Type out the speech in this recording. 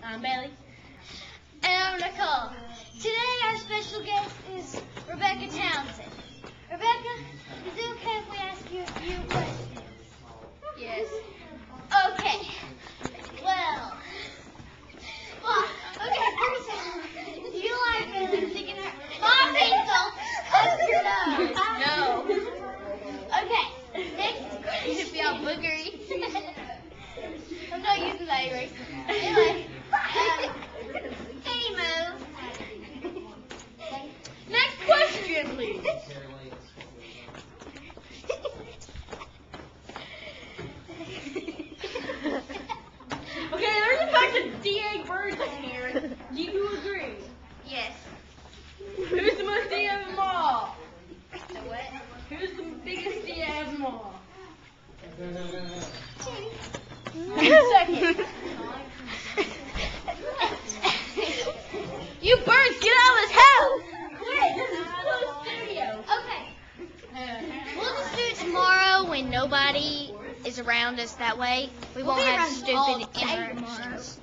I'm Bailey. And I'm Nicole. Today our special guest is Rebecca Townsend. Rebecca, is it okay if we ask you a few questions? Yes. Okay. Well, okay, first of all, do you like sticking her Mom pencil up your nose? No. Okay, next question. It'd be all boogery. I'm not using that eraser. Anyway, anywho. Next question, please. Okay, there's a bunch of DA birds in here. Do you agree? Yes. Who's the most DA of them all? The what? Who's the biggest DA of them all? Second. You birds, get out of this house! Quick, this is close studio. Okay. We'll just do it tomorrow when nobody is around us. That way, we won't have stupid interruptions.